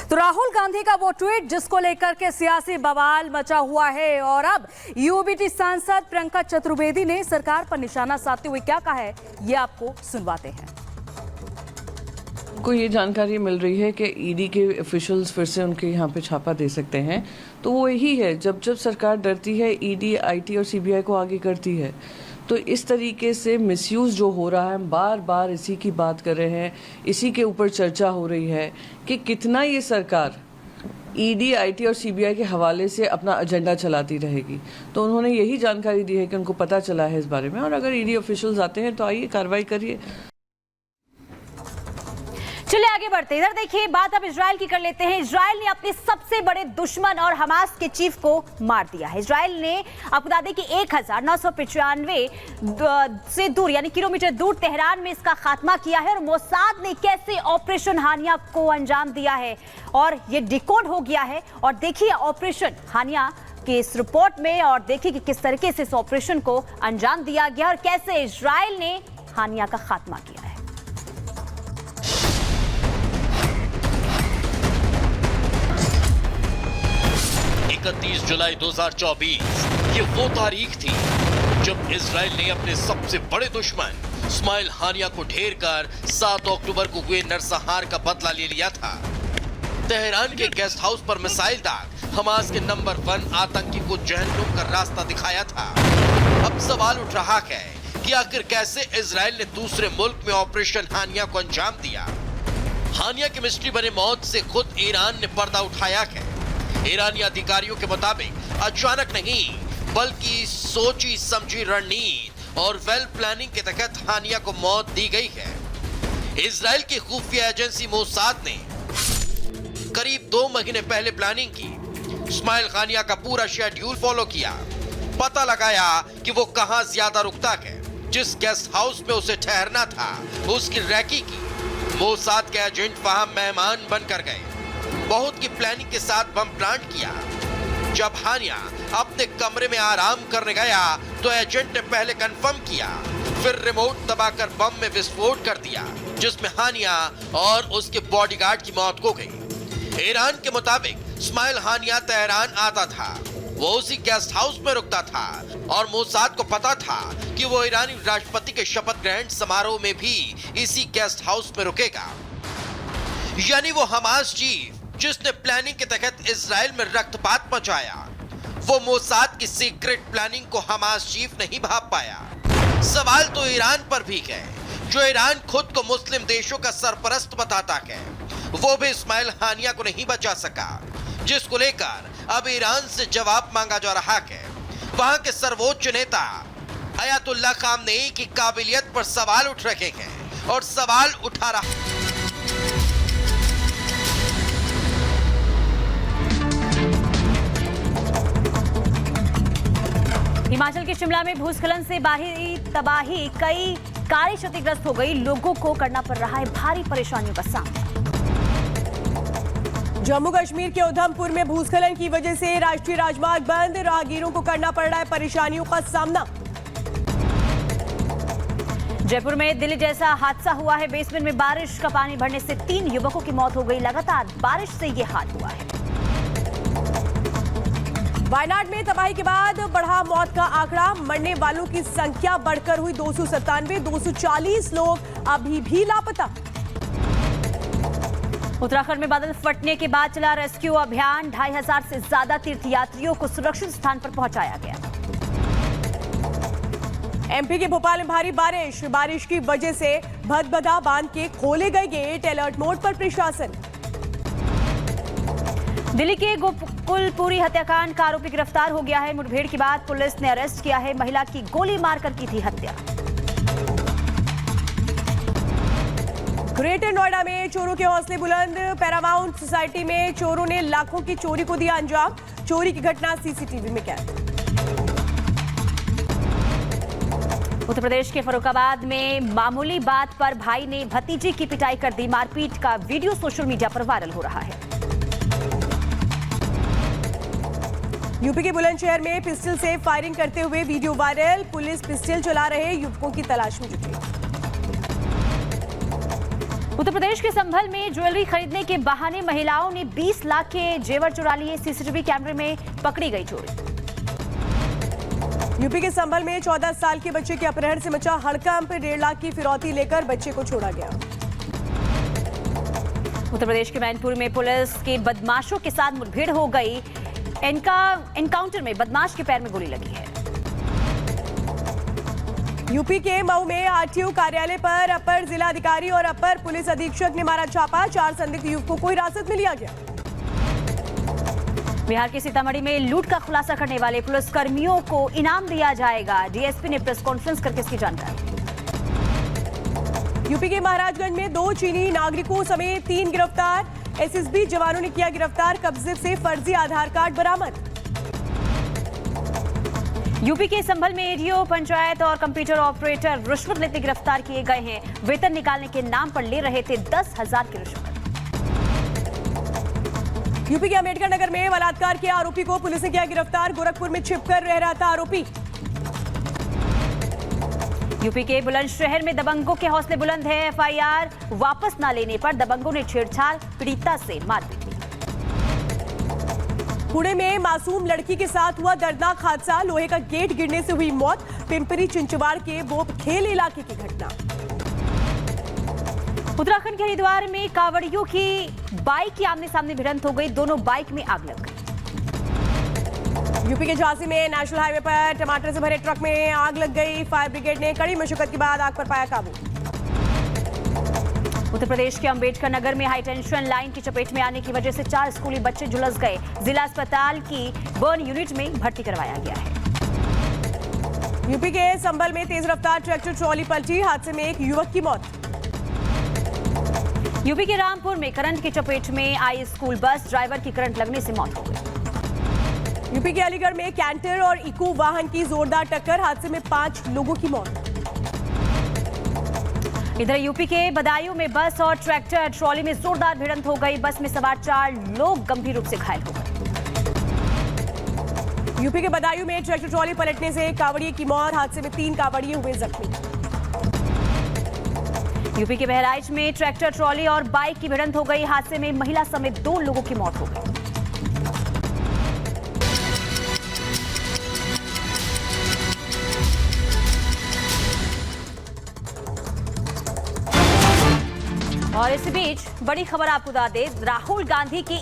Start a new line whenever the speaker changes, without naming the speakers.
तो राहुल गांधी का वो ट्वीट जिसको लेकर के सियासी बवाल मचा हुआ है और अब यूबीटी सांसद प्रियंका चतुर्वेदी ने सरकार पर निशाना साधते हुए क्या कहा है, ये आपको सुनवाते हैं।
को ये जानकारी मिल रही है कि ईडी के ऑफिशियल्स फिर से उनके यहाँ पे छापा दे सकते हैं। तो वो यही है, जब जब सरकार डरती है ईडी, आईटी और सीबीआई को आगे करती है। तो इस तरीके से मिसयूज़ जो हो रहा है, हम बार बार इसी की बात कर रहे हैं, इसी के ऊपर चर्चा हो रही है कि कितना ये सरकार ईडी, आईटी और सीबीआई के हवाले से अपना एजेंडा चलाती रहेगी। तो उन्होंने यही जानकारी दी है कि उनको पता चला है इस बारे में, और अगर ईडी ऑफिशियल्स आते हैं तो आइए कार्रवाई करिए।
चलिए आगे बढ़ते हैं। इधर देखिए, बात अब इजराइल की कर लेते हैं। इजराइल ने अपने सबसे बड़े दुश्मन और हमास के चीफ को मार दिया है। इजराइल ने आपको बता दें कि 1995 से दूर यानी किलोमीटर दूर तेहरान में इसका खात्मा किया है। और मोसाद ने कैसे ऑपरेशन हानिया को अंजाम दिया है और ये डिकोड हो गया है। और देखिए ऑपरेशन हानिया के इस रिपोर्ट में, और देखिए कि किस तरीके से इस ऑपरेशन को अंजाम दिया गया और कैसे इजराइल ने हानिया का खात्मा किया है।
31 जुलाई 2024 ये वो तारीख थी जब इजराइल ने अपने सबसे बड़े दुश्मन इस्माइल हानिया को ढेर कर 7 अक्टूबर को हुए नरसंहार का बदला ले लिया था। तेहरान के गेस्ट हाउस पर मिसाइल दाग हमास के नंबर 1 आतंकी को जहन्नुम का रास्ता दिखाया था। अब सवाल उठ रहा है कि आखिर कैसे इजराइल ने दूसरे मुल्क में ऑपरेशन हानिया को अंजाम दिया। हानिया की मिस्ट्री बने मौत से खुद ईरान ने पर्दा उठाया है। ईरानी अधिकारियों के मुताबिक अचानक नहीं, बल्कि सोची समझी रणनीति और वेल प्लानिंग के तहत हानिया को मौत दी गई है। इजराइल की खुफिया एजेंसी मोसाद ने करीब 2 महीने पहले प्लानिंग की, इस्माइल हानिया का पूरा शेड्यूल फॉलो किया, पता लगाया कि वो कहां ज्यादा रुकता है, जिस गेस्ट हाउस में उसे ठहरना था उसकी रैकी की। मोसाद के एजेंट वहां मेहमान बनकर गए, बहुत की प्लानिंग के साथ बम प्लांट किया। जब हानिया अपने कमरे में आराम करने गया तो एजेंट ने पहले कंफर्म किया, फिर रिमोट दबाकर बम में विस्फोट कर दिया, जिसमें हानिया और उसके बॉडीगार्ड की मौत हो गई। ईरान के मुताबिक इस्माइल हानिया तेहरान आता था, वो उसी गेस्ट हाउस में रुकता था और मोसाद को पता था कि वो ईरानी राष्ट्रपति के शपथ ग्रहण समारोह में भी इसी गेस्ट हाउस में रुकेगा। यानी वो हमास चीफ जिसने प्लानिंग के तहत इजराइल में रक्तपात मचाया, वो मोसाद की सीक्रेट प्लानिंग को हमास चीफ नहीं भाप पाया। सवाल तो ईरान पर भी है, जो ईरान खुद को मुस्लिम देशों का सरपरस्त बताता है, वो भी इस्माइल हानिया को नहीं बचा सका, जिसको लेकर अब ईरान से जवाब मांगा जा रहा है। वहां के सर्वोच्च नेता अयातुल्लाह खामनेई की काबिलियत पर सवाल उठ रहे हैं और सवाल उठा रहा
हिमाचल के शिमला में भूस्खलन से भारी तबाही, कई कारें क्षतिग्रस्त हो गई, लोगों को करना पड़ रहा है भारी परेशानियों का सामना।
जम्मू कश्मीर के उधमपुर में भूस्खलन की वजह से राष्ट्रीय राजमार्ग बंद, राहगीरों को करना पड़ रहा है परेशानियों का सामना।
जयपुर में दिल्ली जैसा हादसा हुआ है, बेसमेंट में बारिश का पानी भरने से 3 युवकों की मौत हो गई, लगातार बारिश से ये हाल हुआ है।
वायनाड में तबाही के बाद बढ़ा मौत का आंकड़ा, मरने वालों की संख्या बढ़कर हुई 297, 240 लोग अभी भी लापता।
उत्तराखंड में बादल फटने के बाद चला रेस्क्यू अभियान, 2500 से ज्यादा तीर्थयात्रियों को सुरक्षित स्थान पर पहुंचाया गया।
एमपी के भोपाल में भारी बारिश की वजह से भदभदा बांध के खोले गए गेट, अलर्ट मोड पर प्रशासन।
दिल्ली के गोकुलपुरी हत्याकांड का आरोपी गिरफ्तार हो गया है। मुठभेड़ के बाद पुलिस ने अरेस्ट किया है, महिला की गोली मारकर की थी हत्या।
ग्रेटर नोएडा में चोरों के हौसले बुलंद, पैरामाउंट सोसाइटी में चोरों ने लाखों की चोरी को दिया अंजाम, चोरी की घटना सीसीटीवी में कैद।
उत्तर प्रदेश के फर्रुखाबाद में मामूली बात पर भाई ने भतीजी की पिटाई कर दी, मारपीट का वीडियो सोशल मीडिया पर वायरल हो रहा है।
यूपी के बुलंदशहर में पिस्टल से फायरिंग करते हुए वीडियो वायरल, पुलिस पिस्टल चला रहे युवकों की तलाश में जुटी।
उत्तर प्रदेश के संभल में ज्वेलरी खरीदने के बहाने महिलाओं ने 20 लाख के जेवर चुरा लिए। सीसीटीवी कैमरे में पकड़ी गई चोरी।
यूपी के संभल में 14 साल के बच्चे के अपहरण से मचा हड़कंप। 1.5 लाख की फिरौती लेकर बच्चे को छोड़ा गया।
उत्तर प्रदेश के मैनपुर में पुलिस के बदमाशों के साथ मुठभेड़ हो गई। एनकाउंटर में बदमाश के पैर में गोली लगी है।
यूपी के मऊ में आरटीओ कार्यालय पर अपर जिलाधिकारी और अपर पुलिस अधीक्षक ने मारा छापा। 4 संदिग्ध युवकों को हिरासत में लिया गया।
बिहार के सीतामढ़ी में लूट का खुलासा करने वाले पुलिसकर्मियों को इनाम दिया जाएगा। डीएसपी ने प्रेस कॉन्फ्रेंस करके इसकी जानकारी।
यूपी के महाराजगंज में 2 चीनी नागरिकों समेत 3 गिरफ्तार। एसएसबी जवानों ने किया गिरफ्तार। कब्जे से फर्जी आधार कार्ड बरामद।
यूपी के संभल में एडीओ, पंचायत और कंप्यूटर ऑपरेटर रिश्वत लेते गिरफ्तार किए गए हैं। वेतन निकालने के नाम पर ले रहे थे 10,000 की रिश्वत।
यूपी के अंबेडकर नगर में बलात्कार के आरोपी को पुलिस ने किया गिरफ्तार। गोरखपुर में छिपकर रह रहा था आरोपी।
यूपी के बुलंदशहर में दबंगों के हौसले बुलंद है। एफआईआर वापस न लेने पर दबंगों ने छेड़छाड़, पीड़िता से मारपीट की।
पुणे में मासूम लड़की के साथ हुआ दर्दनाक हादसा। लोहे का गेट गिरने से हुई मौत। पिंपरी चिंचवाड़ के बोप खेल इलाके की घटना।
उत्तराखंड के हरिद्वार में कांवड़ियों की बाइक की आमने सामने भिड़ंत हो गई। दोनों बाइक में आग लग गई।
यूपी के झांसी में नेशनल हाईवे पर टमाटर से भरे ट्रक में आग लग गई। फायर ब्रिगेड ने कड़ी मशक्कत के बाद आग पर पाया काबू।
उत्तर प्रदेश के अंबेडकर नगर में हाई टेंशन लाइन की चपेट में आने की वजह से 4 स्कूली बच्चे झुलस गए। जिला अस्पताल की बर्न यूनिट में भर्ती करवाया गया है।
यूपी के संभल में तेज रफ्तार ट्रैक्टर ट्रॉली पलटी। हादसे में एक युवक की मौत।
यूपी के रामपुर में करंट की चपेट में आई स्कूल बस। ड्राइवर की करंट लगने से मौत हो गई।
यूपी के अलीगढ़ में कैंटर और इको वाहन की जोरदार टक्कर। हादसे में 5 लोगों की मौत।
इधर यूपी के बदायूं में बस और ट्रैक्टर ट्रॉली में जोरदार भिड़ंत हो गई। बस में सवार 4 लोग गंभीर रूप से घायल हो गए।
यूपी के बदायूं में ट्रैक्टर ट्रॉली पलटने से एक कांवड़िए की मौत। हादसे में 3 कांवड़िए हुए जख्मी।
यूपी के बहराइच में ट्रैक्टर ट्रॉली और बाइक की भिड़ंत हो गई। हादसे में महिला समेत 2 लोगों की मौत हो गई। और इसी बीच बड़ी खबर आपको बता दें, राहुल गांधी की